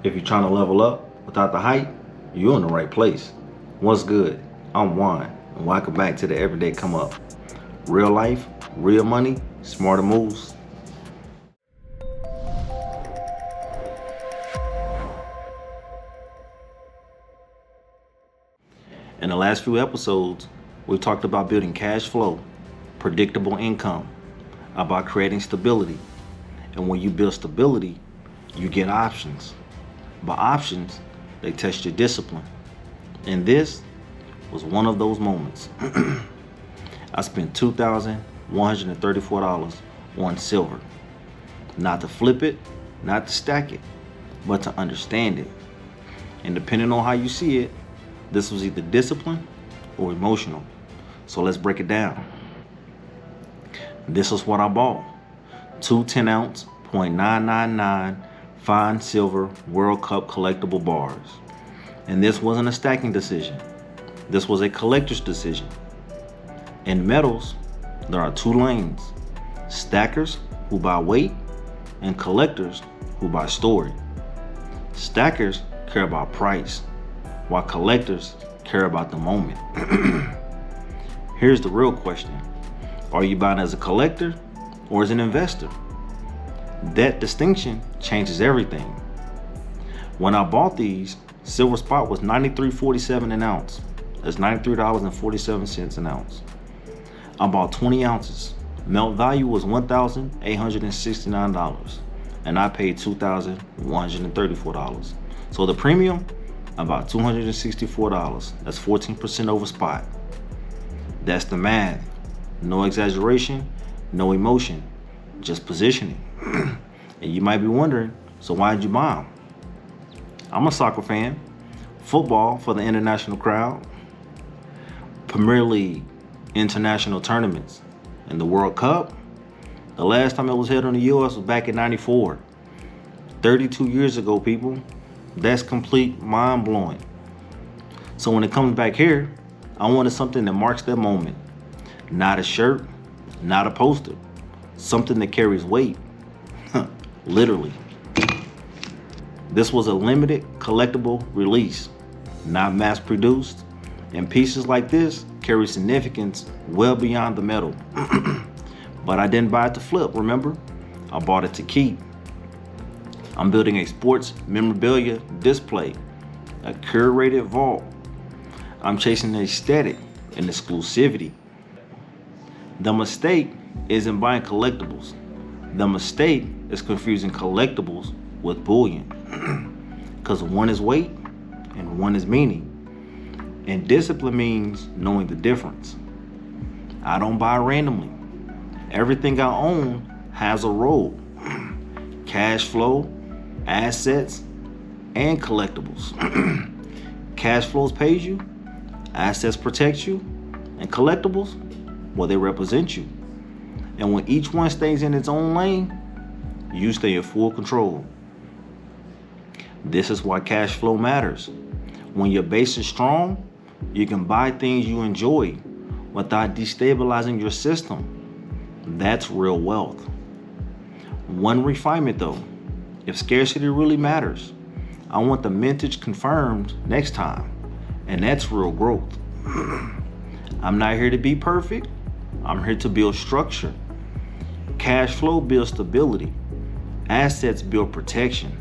If you're trying to level up without the hype, you're in the right place. What's good? I'm Juan, and welcome back to the Everyday Come Up. Real life, real money, smarter moves. In the last few episodes, we've talked about building cash flow, predictable income, about creating stability. And when you build stability, you get options. By options, they test your discipline. And this was one of those moments. I spent $2,134 on silver. Not to flip it, not to stack it, but to understand it. And depending on how you see it, this was either discipline or emotional. So let's break it down. This is what I bought. Two 10-ounce, .999 fine silver World Cup collectible bars. And this wasn't a stacking decision. This was a collector's decision. In metals, there are two lanes. Stackers who buy weight and collectors who buy story. Stackers care about price, while collectors care about the moment. Here's the real question. Are you buying as a collector or as an investor? That distinction changes everything. When I bought these, silver spot was $93.47 an ounce. That's $93.47 an ounce. I bought 20 ounces. Melt value was $1,869, and I paid $2,134. So the premium, about $264. That's 14% over spot. That's the math. No exaggeration, no emotion, just positioning. And you might be wondering, so why did you buy them? I'm a soccer fan. Football for the international crowd. Premier League, international tournaments, and the World Cup. The last time it was held in the U.S. was back in '94. 32 years ago, people. That's complete mind-blowing. So when it comes back here, I wanted something that marks that moment. Not a shirt, not a poster. Something that carries weight. Literally. This was a limited collectible release, not mass-produced. And pieces like this carry significance well beyond the metal. But I didn't buy it to flip, remember? I bought it to keep. I'm building a sports memorabilia display, a curated vault. I'm chasing the aesthetic and exclusivity. The mistake isn't buying collectibles. The mistake is confusing collectibles with bullion. Because one is weight and one is meaning. And discipline means knowing the difference. I don't buy randomly. Everything I own has a role. Cash flow, assets, and collectibles. Cash flows pays you, assets protect you, and collectibles, well, they represent you. And when each one stays in its own lane, you stay in full control. This is why cash flow matters. When your base is strong, you can buy things you enjoy without destabilizing your system. That's real wealth. One refinement though, if scarcity really matters, I want the mintage confirmed next time, and that's real growth. I'm not here to be perfect. I'm here to build structure. Cash flow builds stability. Assets build protection.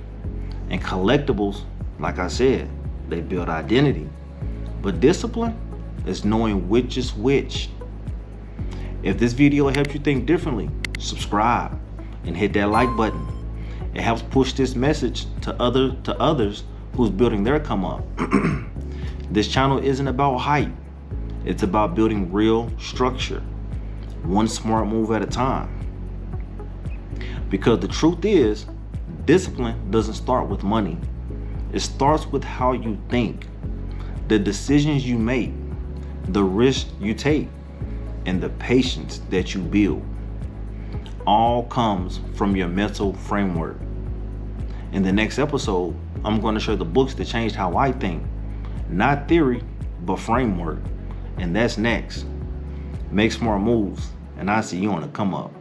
And collectibles, like I said, they build identity. But discipline is knowing which is which. If this video helped you think differently, subscribe and hit that like button. It helps push this message to others who's building their come up. This channel isn't about hype. It's about building real structure, one smart move at a time. Because the truth is, discipline doesn't start with money. It starts with how you think, the decisions you make, the risks you take, and the patience that you build. All comes from your mental framework. In the next episode, I'm going to share the books that changed how I think. Not theory, but framework. And that's next. Make smart moves, and I'll see you on the come up.